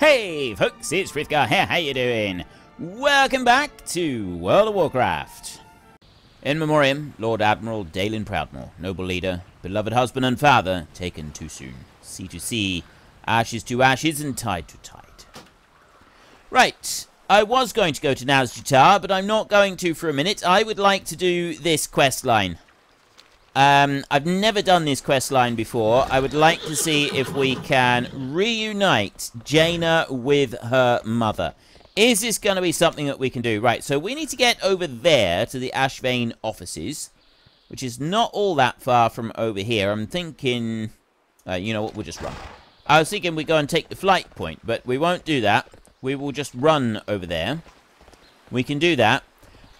Hey folks, it's Frithgar here, how you doing? Welcome back to World of Warcraft. In memoriam, Lord Admiral Dalen Proudmoore, noble leader, beloved husband and father, taken too soon. Sea to sea, ashes to ashes, and tide to tide. Right, I was going to go to Nazjatar, but I'm not going to for a minute. I would like to do this quest line. I've never done this quest line before. I would like to see if we can reunite Jaina with her mother. Is this going to be something that we can do? Right, so we need to get over there to the Ashvane offices, which is not all that far from over here. I'm thinking, you know what, we'll just run. I was thinking we'd go and take the flight point, but we won't do that. We will just run over there. We can do that.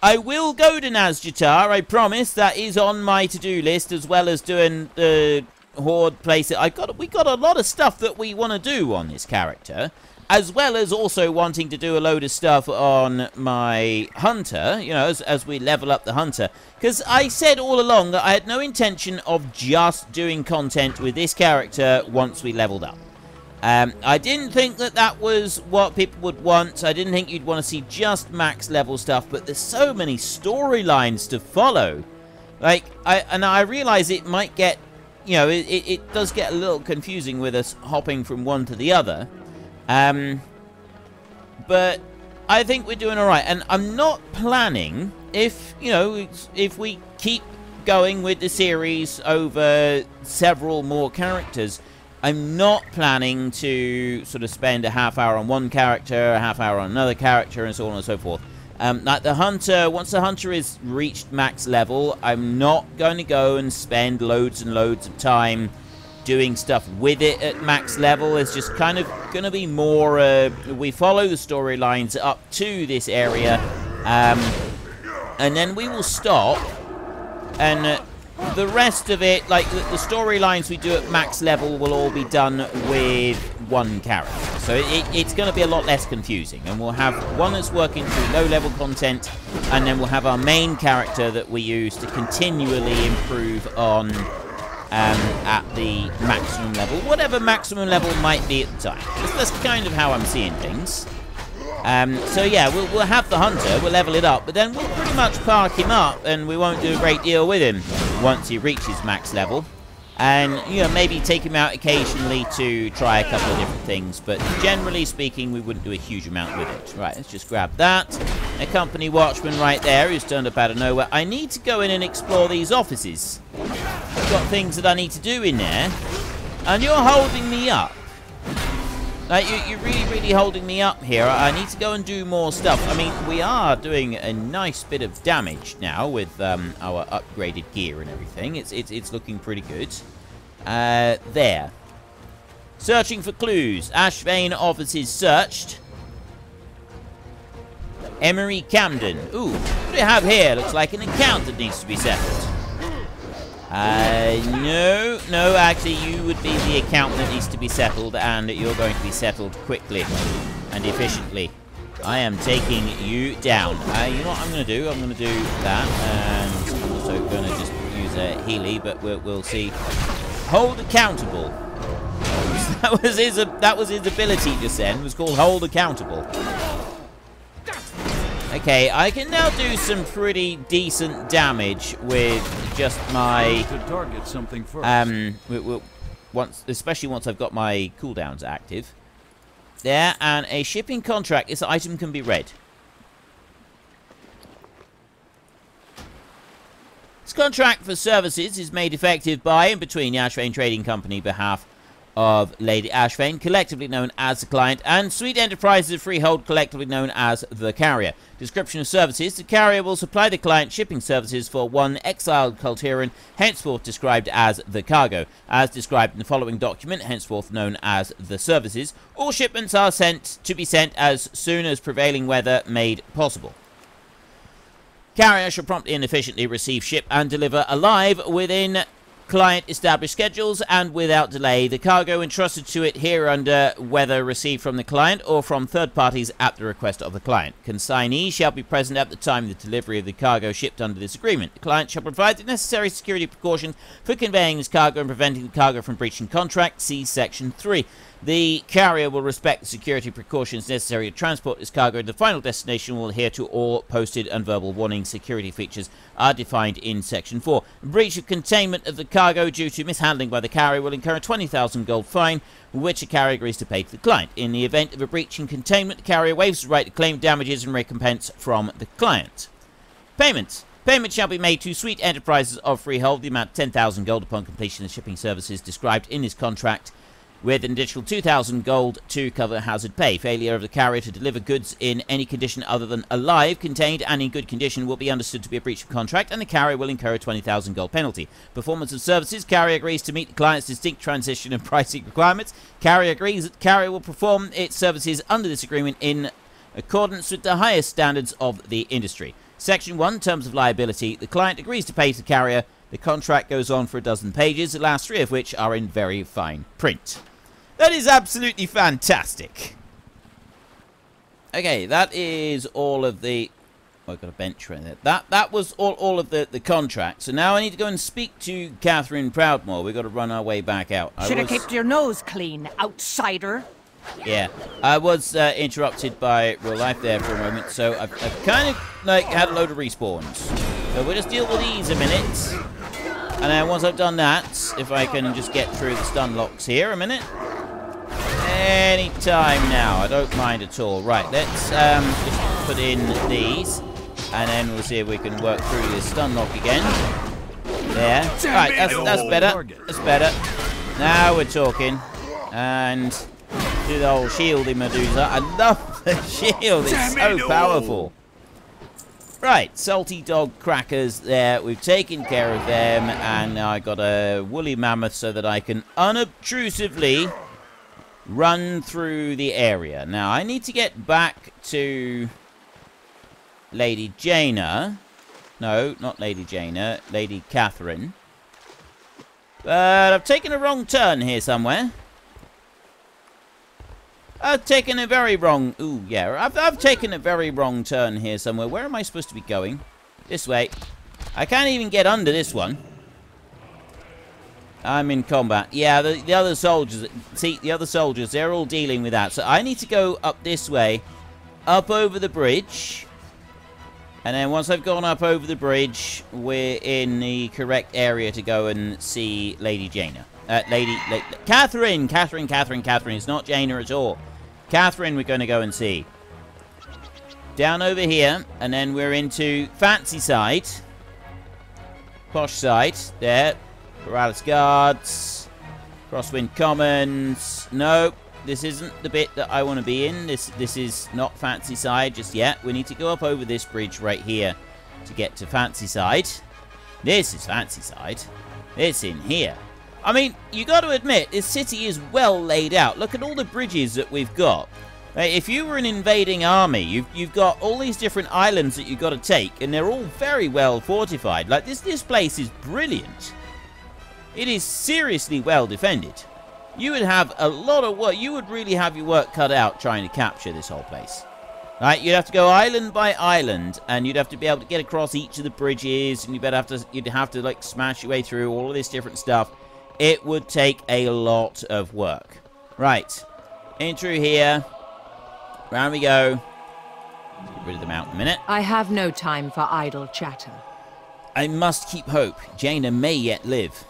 I will go to Nazjatar, I promise. That is on my to-do list, as well as doing the Horde place. We got a lot of stuff that we want to do on this character, as well as also wanting to do a load of stuff on my Hunter, you know, as we level up the Hunter. Because I said all along that I had no intention of just doing content with this character once we leveled up. I didn't think that that was what people would want. I didn't think you'd want to see just max level stuff, but there's so many storylines to follow. Like, I realize it might get, you know, it does get a little confusing with us hopping from one to the other. But I think we're doing alright, and I'm not planning, if, you know, if we keep going with the series over several more characters, I'm not planning to sort of spend a half hour on one character, a half hour on another character, and so on and so forth. Like the Hunter, once the Hunter is reached max level, I'm not going to go and spend loads and loads of time doing stuff with it at max level. It's just kind of going to be more, we follow the storylines up to this area, and then we will stop, and the rest of it, like the storylines we do at max level, will all be done with one character. So it's going to be a lot less confusing. And we'll have one that's working through low-level content, and then we'll have our main character that we use to continually improve on at the maximum level. Whatever maximum level might be at the time. That's kind of how I'm seeing things. So yeah, we'll have the Hunter, we'll level it up, but then we'll pretty much park him up, and we won't do a great deal with him once he reaches max level. And, you know, maybe take him out occasionally to try a couple of different things, but generally speaking, we wouldn't do a huge amount with it. Right, let's just grab that. A company watchman right there who's turned up out of nowhere. I need to go in and explore these offices. I've got things that I need to do in there, and you're holding me up. Like, you're really holding me up here. I need to go and do more stuff. I mean, we are doing a nice bit of damage now with our upgraded gear and everything. It's looking pretty good. There. Searching for clues. Ashvane offices searched. Emery Camden. Ooh, what do you have here? Looks like an account that needs to be settled. No, actually, you would be the account that needs to be settled, and you're going to be settled quickly and efficiently. I am taking you down. You know what I'm going to do? I'm going to do that, and I'm also going to just use a Healy, but we'll see. Hold accountable. That was his ability just then. It was called hold accountable. Okay, I can now do some pretty decent damage with just my to target something first. Especially once I've got my cooldowns active. There, and a shipping contract. This item can be read. This contract for services is made effective by and between the Ashvane Trading Company behalf of Lady Ashvane, collectively known as the client, and Sweet Enterprises of Freehold, collectively known as the carrier. Description of services. The carrier will supply the client shipping services for one exiled Kultiran, henceforth described as the cargo. As described in the following document, henceforth known as the services, all shipments are to be sent as soon as prevailing weather made possible. Carrier shall promptly and efficiently receive, ship, and deliver alive within client established schedules and without delay the cargo entrusted to it hereunder, whether received from the client or from third parties at the request of the client. Consignee shall be present at the time of the delivery of the cargo shipped under this agreement. The client shall provide the necessary security precautions for conveying this cargo and preventing the cargo from breaching contract. See Section 3. The carrier will respect the security precautions necessary to transport this cargo. The final destination will adhere to all posted and verbal warning. Security features are defined in Section 4. Breach of containment of the cargo due to mishandling by the carrier will incur a 20,000 gold fine, which the carrier agrees to pay to the client. In the event of a breach in containment, the carrier waives the right to claim damages and recompense from the client. Payment. Payment shall be made to Sweet Enterprises of Freehold, the amount of 10,000 gold upon completion of shipping services described in this contract, with an additional 2,000 gold to cover hazard pay. Failure of the carrier to deliver goods in any condition other than alive, contained, and in good condition will be understood to be a breach of contract, and the carrier will incur a 20,000 gold penalty. Performance of services. Carrier agrees to meet the client's distinct transition and pricing requirements. Carrier agrees that the carrier will perform its services under this agreement in accordance with the highest standards of the industry. Section 1, Terms of Liability. The client agrees to pay to the carrier. The contract goes on for a dozen pages, the last 3 of which are in very fine print. That is absolutely fantastic. Okay, that is all of the... Oh, I've got a bench right there. That was all of the contract. So now I need to go and speak to Catherine Proudmoore. We've got to run our way back out. Should have kept your nose clean, outsider. Yeah, I was interrupted by real life there for a moment, so I've kind of like had a load of respawns. So we'll just deal with these a minute, and then once I've done that, if I can just get through the stun locks here a minute. Any time now, I don't mind at all. Right, let's just put in these, and then we'll see if we can work through this stun lock again. There. Right, that's better. That's better. Now we're talking, and do the whole shielding Medusa. I love the shield. It's so powerful. Right, salty dog crackers there. We've taken care of them, and now I got a woolly mammoth so that I can unobtrusively run through the area. Now I need to get back to Lady Jaina. No, not Lady Jaina. Lady Catherine. But I've taken a wrong turn here somewhere. I've taken a very wrong... Ooh, yeah. I've taken a very wrong turn here somewhere. Where am I supposed to be going? This way. I can't even get under this one. I'm in combat. Yeah, the other soldiers... See, the other soldiers, they're all dealing with that. So I need to go up this way. Up over the bridge. And then once I've gone up over the bridge, we're in the correct area to go and see Lady Jaina. Catherine! It's not Jaina at all. Catherine we're going to go and see. Down over here, and then we're into Fancy Side. Posh Side. There. Paralis Guards. Crosswind Commons. Nope. This isn't the bit that I want to be in. This is not Fancy Side just yet. We need to go up over this bridge right here to get to Fancy Side. This is Fancy Side. It's in here. I mean, you got to admit, this city is well laid out. Look at all the bridges that we've got. If you were an invading army, you've got all these different islands that you've got to take, and they're all very well fortified. Like, this place is brilliant. It is seriously well defended. You would have a lot of work. You would really have your work cut out trying to capture this whole place. Right, you'd have to go island by island, and you'd have to be able to get across each of the bridges, and you'd have to like smash your way through all of this different stuff. It would take a lot of work. Right. In through here. Round we go. Get rid of them out in a minute. I have no time for idle chatter. I must keep hope. Jaina may yet live.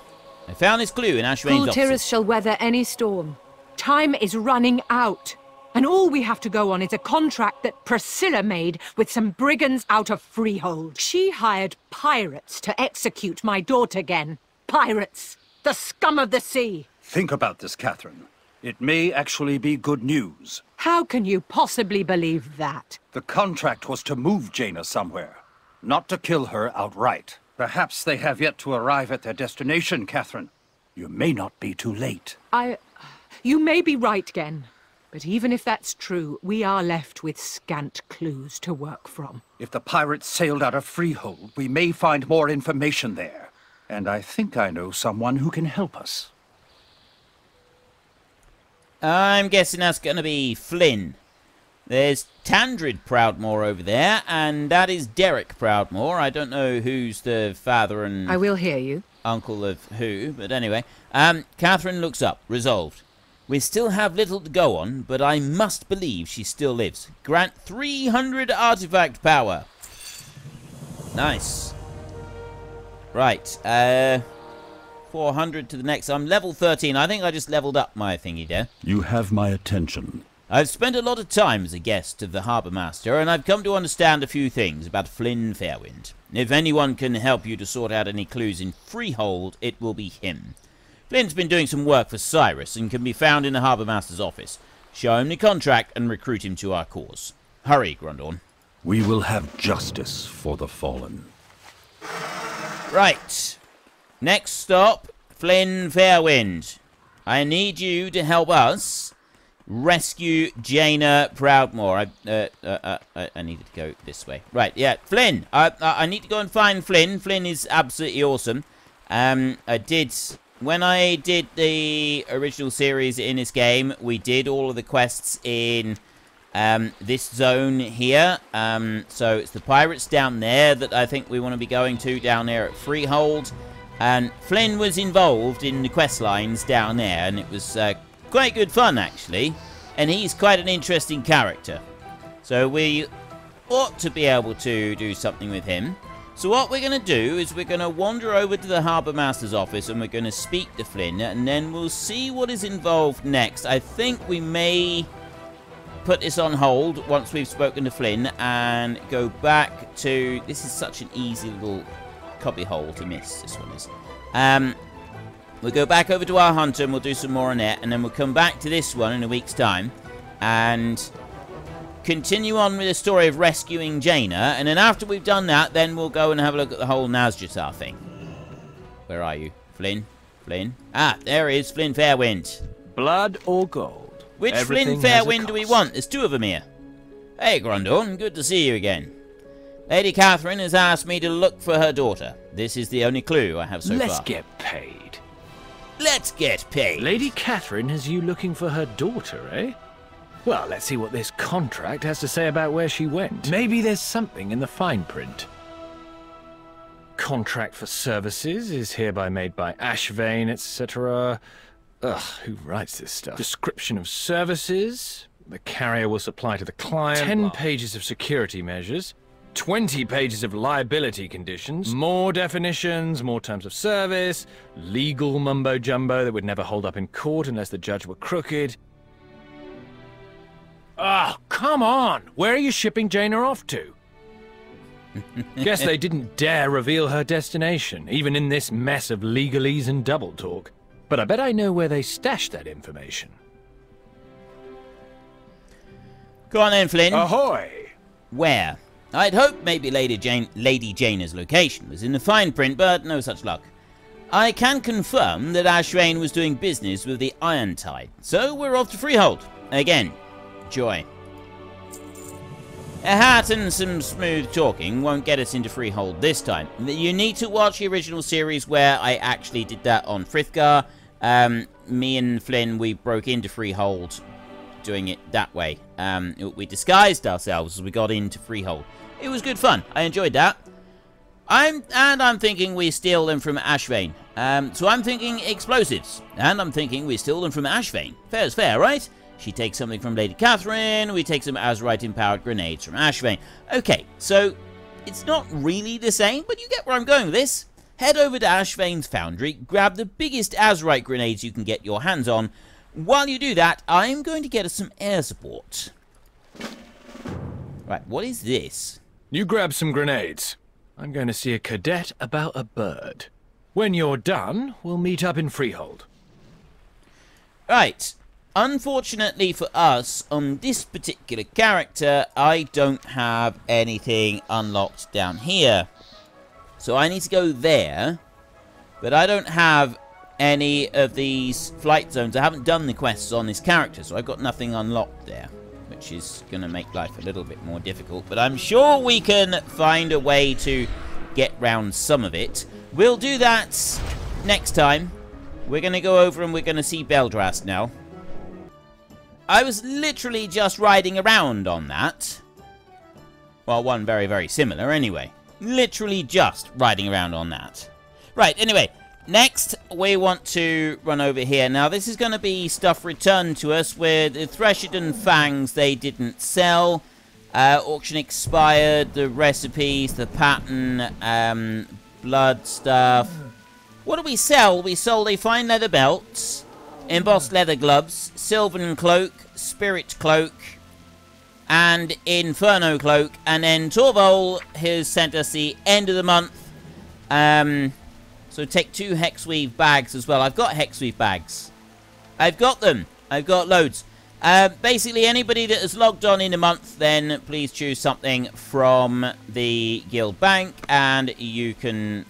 I found this clue in Ashvane's Terrace shall weather any storm. Time is running out. And all we have to go on is a contract that Priscilla made with some brigands out of Freehold. She hired pirates to execute my daughter again. Pirates! The scum of the sea! Think about this, Catherine. It may actually be good news. How can you possibly believe that? The contract was to move Jaina somewhere, not to kill her outright. Perhaps they have yet to arrive at their destination, Catherine. You may not be too late. You may be right, Gen. But even if that's true, we are left with scant clues to work from. If the pirates sailed out of Freehold, we may find more information there. And I think I know someone who can help us. I'm guessing that's going to be Flynn. There's Tandrid Proudmoore over there, and that is Derek Proudmoore. I don't know who's the father and... I will hear you. Uncle of who, but anyway. Catherine looks up, resolved. We still have little to go on, but I must believe she still lives. Grant 300 artifact power. Nice. Right, 400 to the next. I'm level 13. I think I just leveled up my thingy there. You have my attention. I've spent a lot of time as a guest of the Harbour Master, and I've come to understand a few things about Flynn Fairwind. If anyone can help you to sort out any clues in Freehold, it will be him. Flynn's been doing some work for Cyrus and can be found in the Harbour Master's office. Show him the contract and recruit him to our cause. Hurry, Grundorn. We will have justice for the fallen. Right. Next stop, Flynn Fairwind. I need you to help us rescue Jaina Proudmoore. I needed to go this way. Right, yeah, Flynn. I need to go and find Flynn. Flynn is absolutely awesome. When I did the original series in this game, we did all of the quests in this zone here. So it's the pirates down there that I think we want to be going to down there at Freehold. And Flynn was involved in the quest lines down there, and it was quite good fun, actually. And he's quite an interesting character. So we ought to be able to do something with him. So what we're going to do is we're going to wander over to the Harbour Master's office, and we're going to speak to Flynn, and then we'll see what is involved next. I think we may put this on hold once we've spoken to Flynn and go back to... This is such an easy little cubby hole to miss, this one is. We'll go back over to our hunter and we'll do some more on it, and then we'll come back to this one in a week's time and continue on with the story of rescuing Jaina, and then after we've done that, then we'll go and have a look at the whole Nazjatar thing. Where are you? Flynn? Flynn? Ah, there he is, Flynn Fairwind. Blood or gold? Which Everything Flynn Fairwind do we want? There's two of them here. Hey, Grundorn, good to see you again. Lady Catherine has asked me to look for her daughter. This is the only clue I have so far. Let's get paid. Let's get paid. Lady Catherine has you looking for her daughter, eh? Well, let's see what this contract has to say about where she went. Maybe there's something in the fine print. Contract for services is hereby made by Ashvane, etc. Ugh, who writes this stuff? Description of services. The carrier will supply to the client. 10 pages of security measures. 20 pages of liability conditions, more definitions, more terms of service, legal mumbo-jumbo that would never hold up in court unless the judge were crooked. Oh, come on! Where are you shipping Jaina off to? Guess they didn't dare reveal her destination, even in this mess of legalese and double talk. But I bet I know where they stashed that information. Go on then, Flynn. Ahoy! Where? I'd hoped maybe Lady Jaina's location was in the fine print, but no such luck. I can confirm that Ashvane was doing business with the Iron Tide, so we're off to Freehold. Again, joy. A hat and some smooth talking won't get us into Freehold this time. You need to watch the original series where I actually did that on Frithgar. Me and Flynn, we broke into Freehold doing it that way. We disguised ourselves as we got into Freehold. It was good fun. I enjoyed that. I'm thinking we steal them from Ashvane. So I'm thinking explosives. And I'm thinking we steal them from Ashvane. Fair's fair, right? She takes something from Lady Catherine. We take some Azerite-empowered grenades from Ashvane. Okay, so it's not really the same, but you get where I'm going with this. Head over to Ashvane's foundry, grab the biggest Azerite grenades you can get your hands on. While you do that, I'm going to get us some air support. Right, what is this? You grab some grenades. I'm going to see a cadet about a bird. When you're done, we'll meet up in Freehold. Right. Unfortunately for us, on this particular character, I don't have anything unlocked down here. So I need to go there. But I don't have any of these flight zones. I haven't done the quests on this character, so I've got nothing unlocked there, which is going to make life a little bit more difficult. But I'm sure we can find a way to get round some of it. We'll do that next time. We're going to go over and we're going to see Beldrast now. I was literally just riding around on that. Well, one very, very similar anyway. Literally just riding around on that. Right, anyway, next, we want to run over here. Now, this is going to be stuff returned to us with the Threshed Fangs they didn't sell. Auction expired, the recipes, the pattern, blood stuff. What do we sell? We sold a fine leather belt, embossed leather gloves, sylvan cloak, spirit cloak, and inferno cloak. And then Torvald has sent us the end of the month. So take 2 hexweave bags as well. I've got hexweave bags. I've got them. I've got loads. Basically, anybody that has logged on in a month, then please choose something from the guild bank, and you can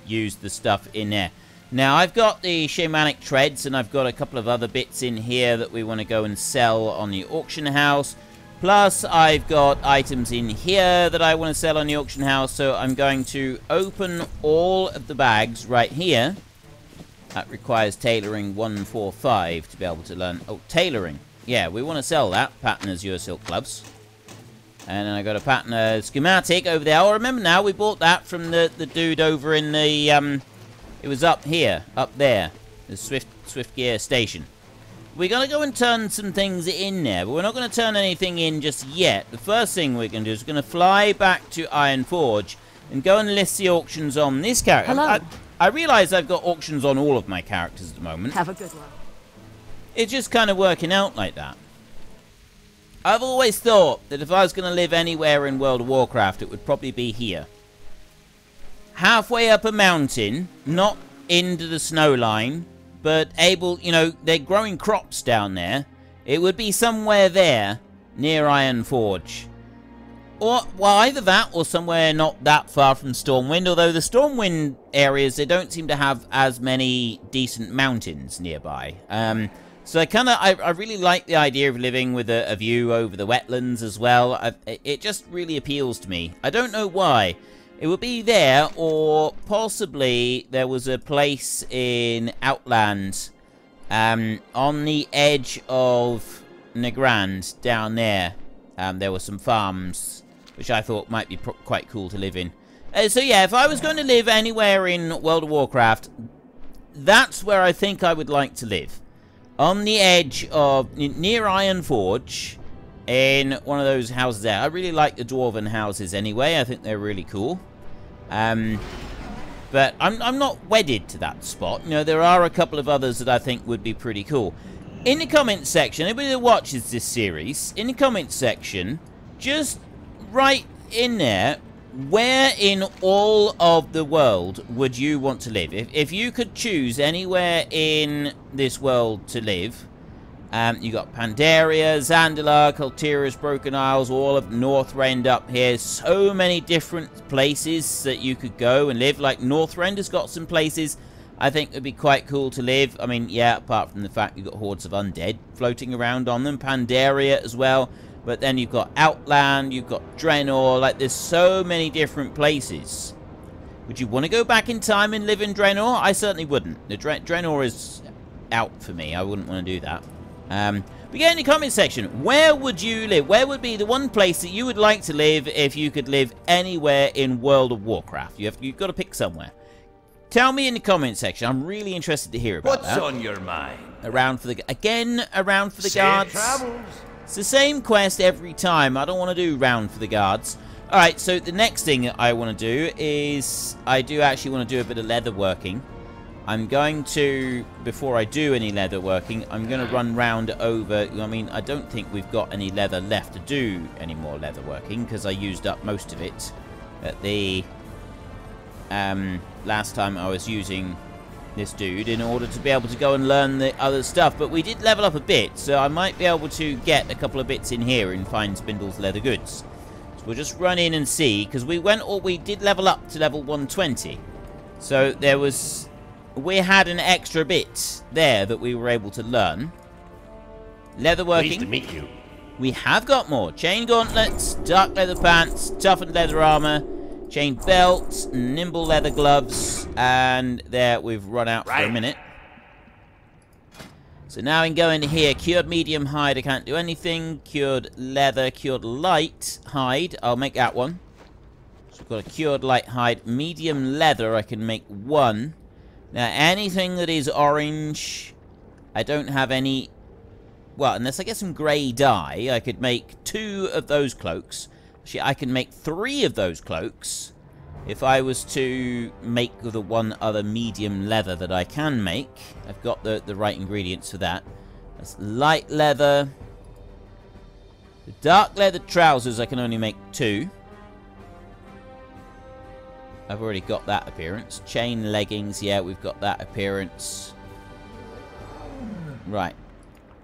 use the stuff in there. Now, I've got the shamanic treads, and I've got a couple of other bits in here that we want to go and sell on the auction house. Plus, I've got items in here that I want to sell on the auction house, so I'm going to open all of the bags right here. That requires tailoring 145 to be able to learn. Oh, tailoring. Yeah, we want to sell that. Pattern Azure Silk Gloves. And then I got a pattern schematic over there. Oh, remember now, we bought that from the dude over in the, it was up here, up there. The Swift Gear Station. We're going to go and turn some things in there, but we're not going to turn anything in just yet. The first thing we're going to do is we're going to fly back to Ironforge and go and list the auctions on this character. Hello. I realise I've got auctions on all of my characters at the moment. Have a good one. It's just kind of working out like that. I've always thought that if I was going to live anywhere in World of Warcraft, it would probably be here. Halfway up a mountain, not into the snow line, but able, you know, they're growing crops down there. It would be somewhere there, near Ironforge. Or, well, either that or somewhere not that far from Stormwind, although the Stormwind areas, they don't seem to have as many decent mountains nearby. So I really like the idea of living with a view over the wetlands as well. It just really appeals to me. I don't know why. It would be there, or possibly there was a place in Outland on the edge of Nagrand down there. There were some farms, which I thought might be quite cool to live in. So yeah, if I was going to live anywhere in World of Warcraft, that's where I think I would like to live. On the edge of, near Ironforge, in one of those houses there. I really like the Dwarven houses anyway. I think they're really cool. But I'm not wedded to that spot. You know, there are a couple of others that I think would be pretty cool. In the comments section, anybody that watches this series, in the comments section, just write in there, where in all of the world would you want to live? If you could choose anywhere in this world to live, you got Pandaria, Zandalar, Kultiras, Broken Isles, all of Northrend up here. So many different places that you could go and live. Like Northrend has got some places I think would be quite cool to live. I mean, yeah, apart from the fact you've got hordes of undead floating around on them. Pandaria as well. But then you've got Outland, you've got Draenor. Like, there's so many different places. Would you want to go back in time and live in Draenor? I certainly wouldn't. The Draenor is out for me. I wouldn't want to do that. But yeah, in the comment section, where would you live? Where would be the one place that you would like to live if you could live anywhere in World of Warcraft? You've got to pick somewhere. Tell me in the comment section. I'm really interested to hear about that. What's on your mind? Around for the guards. Travels. It's the same quest every time. I don't want to do round for the guards. Alright, so the next thing I want to do is I do actually want to do a bit of leather working. I'm going to, before I do any leather working, I'm going to run round over. I mean, I don't think we've got any leather left to do any more leather working because I used up most of it at the last time I was using this dude in order to be able to go and learn the other stuff. But we did level up a bit, so I might be able to get a couple of bits in here and find Spindle's leather goods. So we'll just run in and see, because we did level up to level 120. So we had an extra bit there that we were able to learn. Leather working. Pleased to meet you. We have got more. Chain gauntlets, dark leather pants, toughened leather armor, chain belts, nimble leather gloves, and there we've run out for a minute. So now we can go into here. Cured medium hide, I can't do anything. Cured leather, cured light hide, I'll make that one. So we've got a cured light hide. Medium leather, I can make one. Now, anything that is orange, I don't have any... Well, unless I get some grey dye, I could make 2 of those cloaks. Actually, I can make 3 of those cloaks if I was to make the one other medium leather that I can make. I've got the right ingredients for that. That's light leather. The dark leather trousers, I can only make 2. I've already got that appearance. Chain leggings, yeah, we've got that appearance. Right.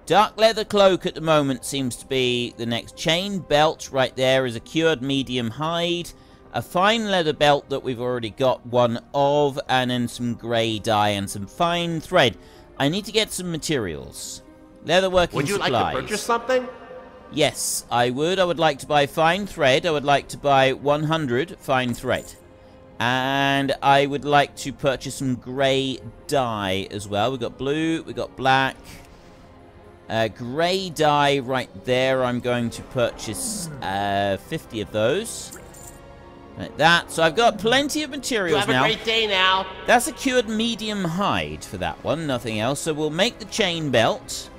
Dark leather cloak at the moment seems to be the next. Chain belt right there is a cured medium hide. A fine leather belt that we've already got one of. And then some grey dye and some fine thread. I need to get some materials. Leatherworking supplies. Would you like to purchase something? Yes, I would. I would like to buy fine thread. I would like to buy 100 fine thread. And I would like to purchase some grey dye as well. We've got blue, we've got black. Grey dye right there. I'm going to purchase 50 of those. Like that. So I've got plenty of materials now. Have a great day now. That's a cured medium hide for that one, nothing else. So we'll make the chain belt.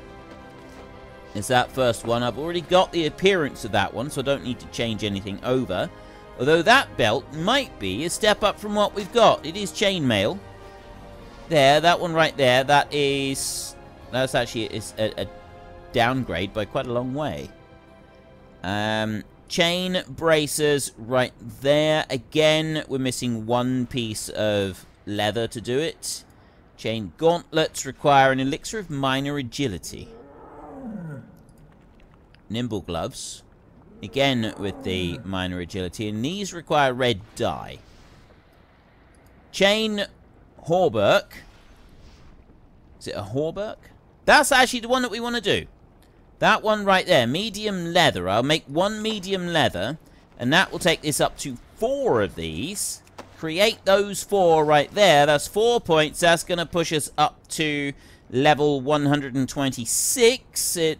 Is that first one. I've already got the appearance of that one, so I don't need to change anything over. Although that belt might be a step up from what we've got. It is chainmail. There, that one right there, that's actually a downgrade by quite a long way. Chain bracers right there. Again, we're missing 1 piece of leather to do it. Chain gauntlets require an elixir of minor agility. Nimble gloves. Again, with the minor agility. And these require red dye. Chain hauberk. Is it a hauberk? That's actually the one that we want to do. That one right there. Medium leather. I'll make 1 medium leather. And that will take this up to 4 of these. Create those 4 right there. That's 4 points. That's going to push us up to level 126. There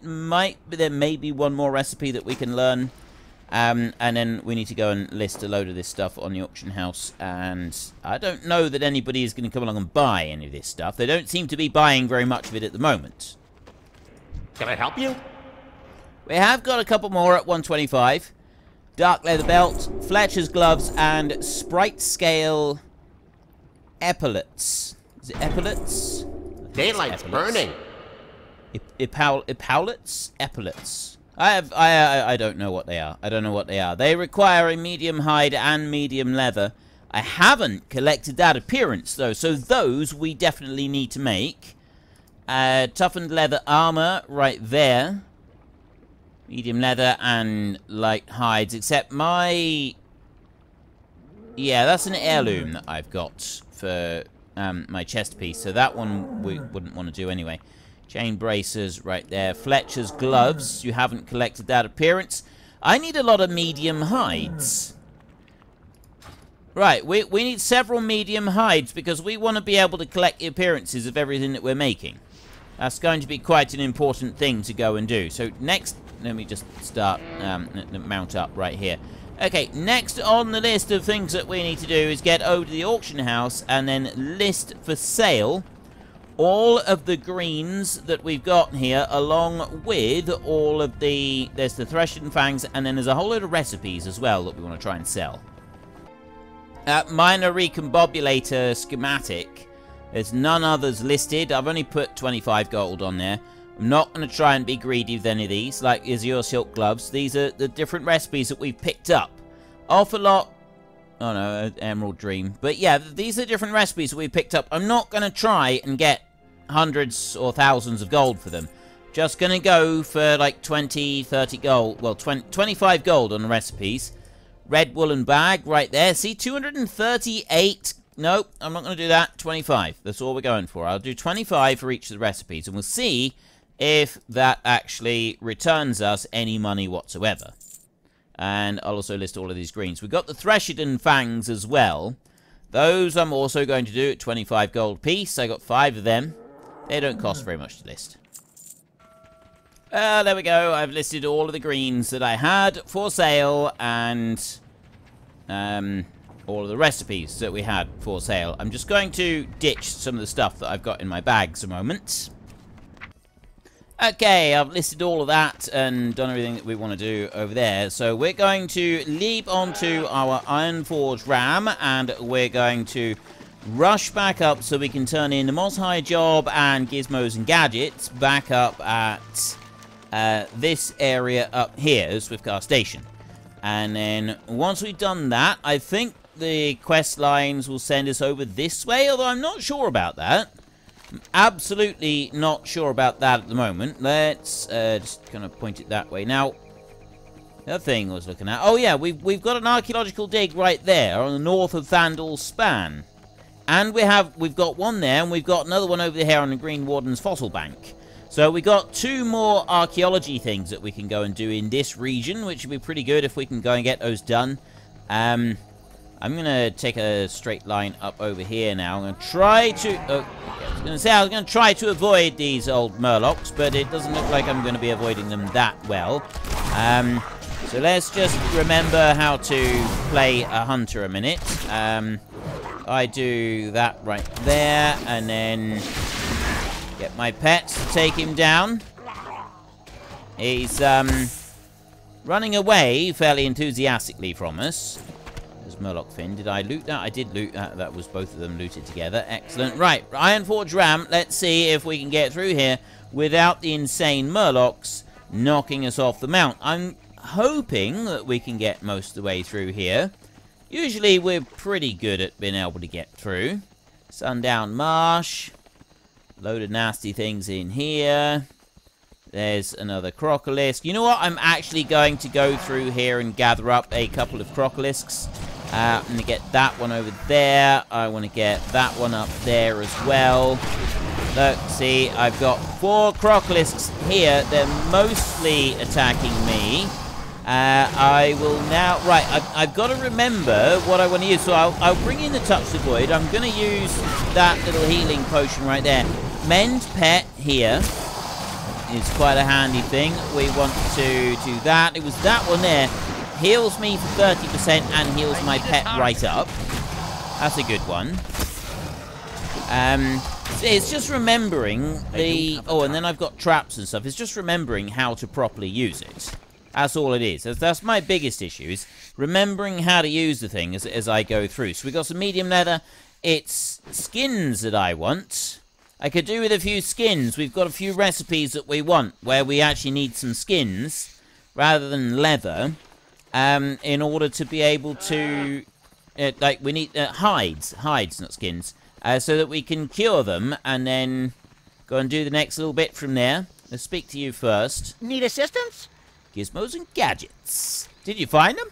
may be one more recipe that we can learn. And then we need to go and list a load of this stuff on the auction house. And I don't know that anybody is going to come along and buy any of this stuff. They don't seem to be buying very much of it at the moment. Can I help you? We have got a couple more at 125. Dark leather belt, Fletcher's gloves, and sprite scale epaulets. Is it epaulets? Daylight's burning. Epaulets? Epaulets. I don't know what they are. I don't know what they are. They require a medium hide and medium leather. I haven't collected that appearance, though, so those we definitely need to make. Toughened leather armor right there. Medium leather and light hides, except my... Yeah, that's an heirloom that I've got for my chest piece, so that one we wouldn't want to do anyway. Chain bracers right there. Fletcher's gloves. You haven't collected that appearance. I need a lot of medium hides. Right, we need several medium hides because we want to be able to collect the appearances of everything that we're making. That's going to be quite an important thing to go and do. So next, let me just start, mount up right here. Okay, next on the list of things that we need to do is get over to the auction house and then list for sale all of the greens that we've got here, along with all of the... There's the Threshed and Fangs, and then there's a whole load of recipes as well that we want to try and sell. Minor Recombobulator schematic. There's none others listed. I've only put 25 gold on there. I'm not going to try and be greedy with any of these, like Azure Silk Gloves. These are the different recipes that we've picked up. Awful lot... Oh no, Emerald Dream. But yeah, these are different recipes that we picked up. I'm not going to try and get hundreds or thousands of gold for them. Just going to go for like 20, 30 gold. Well, 25 gold on the recipes. Red woolen bag right there. See, 238. Nope, I'm not going to do that. 25. That's all we're going for. I'll do 25 for each of the recipes, and we'll see if that actually returns us any money whatsoever. And I'll also list all of these greens. We've got the Threshed and Fangs as well. Those I'm also going to do at 25 gold piece. I got 5 of them. They don't cost very much to list. There we go. I've listed all of the greens that I had for sale, and all of the recipes that we had for sale. I'm just going to ditch some of the stuff that I've got in my bags a moment. Okay, I've listed all of that and done everything that we want to do over there. So we're going to leap onto our Ironforge ram, and we're going to rush back up so we can turn in the Moss High job and gizmos and gadgets back up at this area up here, Swiftcar Station. And then once we've done that, I think the quest lines will send us over this way, although I'm not sure about that. I'm absolutely not sure about that at the moment. Let's just kind of point it that way. Now, the other thing I was looking at... Oh, yeah, we've got an archaeological dig right there on the north of Thandal's Span. And we've got one there, and we've got another one over here on the Green Warden's Fossil Bank. So we got 2 more archaeology things that we can go and do in this region, which would be pretty good if we can go and get those done. I'm going to take a straight line up over here now. I'm going to try to... I was going to try to avoid these old Murlocs, but it doesn't look like I'm going to be avoiding them that well. So let's just remember how to play a hunter a minute. I do that right there, and then get my pets to take him down. He's running away fairly enthusiastically from us. Murloc Finn. Did I loot that? I did loot that. That was both of them looted together. Excellent. Right, Ironforge ram. Let's see if we can get through here without the insane Murlocs knocking us off the mount. I'm hoping that we can get most of the way through here. Usually we're pretty good at being able to get through. Sundown Marsh. Load of nasty things in here. There's another Crocolisk. You know what? I'm actually going to go through here and gather up a couple of Crocolisks. I'm going to get that one over there. I want to get that one up there as well. Look, see, I've got 4 Crocolisks here. They're mostly attacking me. I will now... Right, I've got to remember what I want to use. So I'll bring in the Touch the Void. I'm going to use that little healing potion right there. Mend Pet here is quite a handy thing. We want to do that. It was that one there. Heals me for 30% and heals my pet right up. That's a good one. It's just remembering the... Oh, and then I've got traps and stuff. It's just remembering how to properly use it. That's all it is. That's my biggest issue, is remembering how to use the thing as I go through. So we've got some medium leather. It's skins that I want. I could do with a few skins. We've got a few recipes that we want where we actually need some skins rather than leather in order to be able to... like, we need hides, not skins, so that we can cure them and then go and do the next little bit from there. Let's speak to you first. Need assistance? Gizmos and gadgets. Did you find them?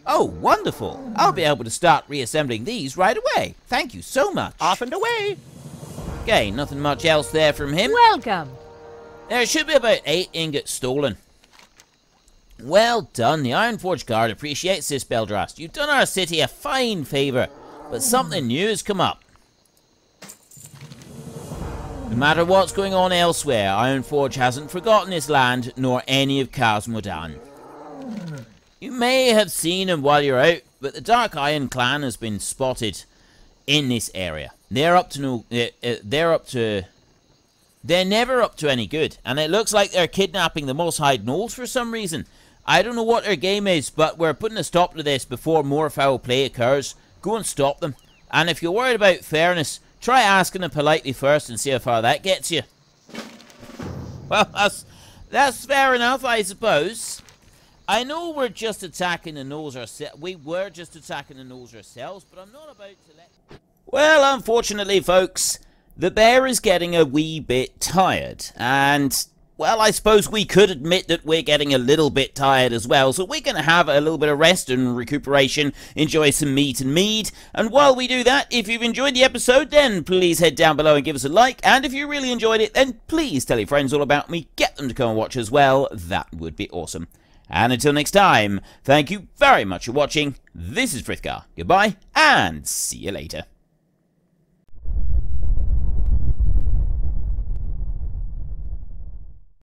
Oh, wonderful. I'll be able to start reassembling these right away. Thank you so much. Off and away. Okay, nothing much else there from him. Welcome. There should be about 8 ingots stolen. Well done. The Ironforge Guard appreciates this, Beldrast. You've done our city a fine favour, but something new has come up. No matter what's going on elsewhere, Ironforge hasn't forgotten this land, nor any of Khazmodan. You may have seen them while you're out, but the Dark Iron clan has been spotted in this area. They're never up to any good, and it looks like they're kidnapping the Moss Hide Knolls for some reason. I don't know what their game is, but we're putting a stop to this before more foul play occurs. Go and stop them. And if you're worried about fairness, try asking them politely first and see how far that gets you. Well, that's fair enough, I suppose. I know we're just attacking the Knolls ourselves. We were just attacking the Knolls ourselves, but I'm not about to let... Well, unfortunately, folks, the bear is getting a wee bit tired, and, well, I suppose we could admit that we're getting a little bit tired as well, so we're going to have a little bit of rest and recuperation, enjoy some meat and mead, and while we do that, if you've enjoyed the episode, then please head down below and give us a like, and if you really enjoyed it, then please tell your friends all about me, get them to come and watch as well, that would be awesome. And until next time, thank you very much for watching, this is Frithgar, goodbye, and see you later.